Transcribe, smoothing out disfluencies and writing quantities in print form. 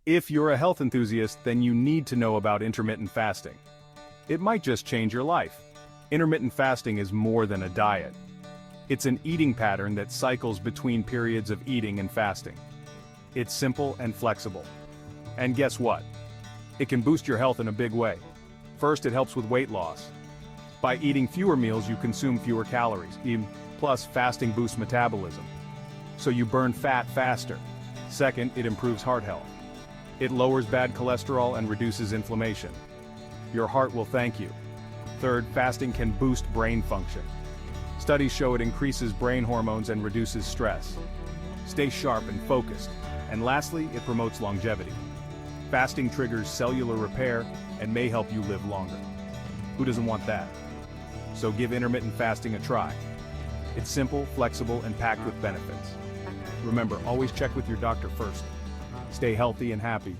If you're a health enthusiast, then you need to know about intermittent fasting. It might just change your life. Intermittent fasting is more than a diet. It's an eating pattern that cycles between periods of eating and fasting. It's simple and flexible. And guess what? It can boost your health in a big way. First, it helps with weight loss. By eating fewer meals, you consume fewer calories. Plus, fasting boosts metabolism, so you burn fat faster. Second, it improves heart health. It lowers bad cholesterol and reduces inflammation. Your heart will thank you. Third, fasting can boost brain function. Studies show it increases brain hormones and reduces stress. Stay sharp and focused. And lastly, it promotes longevity. Fasting triggers cellular repair and may help you live longer. Who doesn't want that? So give intermittent fasting a try. It's simple, flexible, and packed with benefits. Remember, always check with your doctor first. Stay healthy and happy.